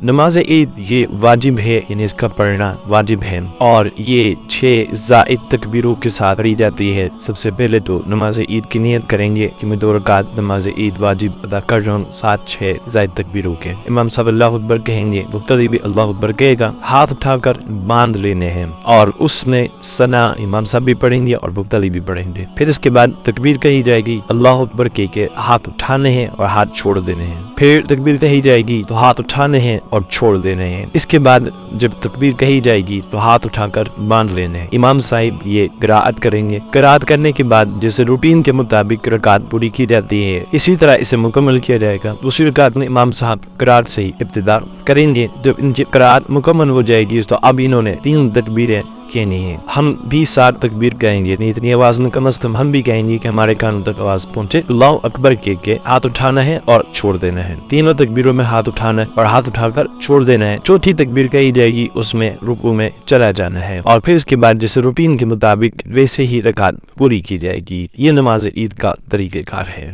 نماز عید یہ واجب ہے، یعنی اس کا پڑھنا واجب ہے، اور یہ 6 زائد تکبیروں کے ساتھ پڑھی جاتی ہے۔ سب سے پہلے تو نماز عید کی نیت کریں گے کہ میں 2 رکعت نماز عید واجب ادا کر رہا ہوں، 6 زائد تکبیروں کے۔ امام صاحب اللہ اکبر کہیں گے، مقتدی بھی اللہ اکبر کہے گا، ہاتھ اٹھا کر باندھ لینے ہیں، اور اس میں ثنا امام صاحب بھی پڑھیں گے اور مقتدی بھی پڑھیں گے۔ پھر اس کے بعد تکبیر کہی جائے گی، اللہ اکبر کہہ کے ہاتھ اٹھانے ہیں اور ہاتھ چھوڑ دینے ہیں۔ پھر تکبیر کہی جائے گی تو ہاتھ اٹھانے ہیں اور چھوڑ دینے ہیں۔ اس کے بعد جب تکبیر کہی جائے گی تو ہاتھ اٹھا کر باندھ لینے ہیں۔ امام صاحب یہ قرات کریں گے، قرات کرنے کے بعد جیسے روٹین کے مطابق رکعت پوری کی جاتی ہے، اسی طرح اسے مکمل کیا جائے گا۔ دوسری رکعت میں امام صاحب قرات سے ہی ابتدا کریں گے۔ جب ان کی قرات مکمل ہو جائے گی تو اب انہوں نے 3 تکبیریں کہنی ہے۔ ہم بھی 7 تکبیر کہیں گے، نہیں اتنی آواز میں، کم از کم ہم بھی کہیں گے کہ ہمارے کانوں تک آواز پہنچے۔ اللہ اکبر کہہ کے ہاتھ اٹھانا ہے اور چھوڑ دینا ہے۔ 3 تکبیروں میں ہاتھ اٹھانا ہے اور ہاتھ اٹھا کر چھوڑ دینا ہے۔ چوتھی تکبیر کہی جائے گی، اس میں رکوع میں چلا جانا ہے، اور پھر اس کے بعد جیسے روٹین کے مطابق ویسے ہی رکعت پوری کی جائے گی۔ یہ نماز عید کا طریقہ کار ہے۔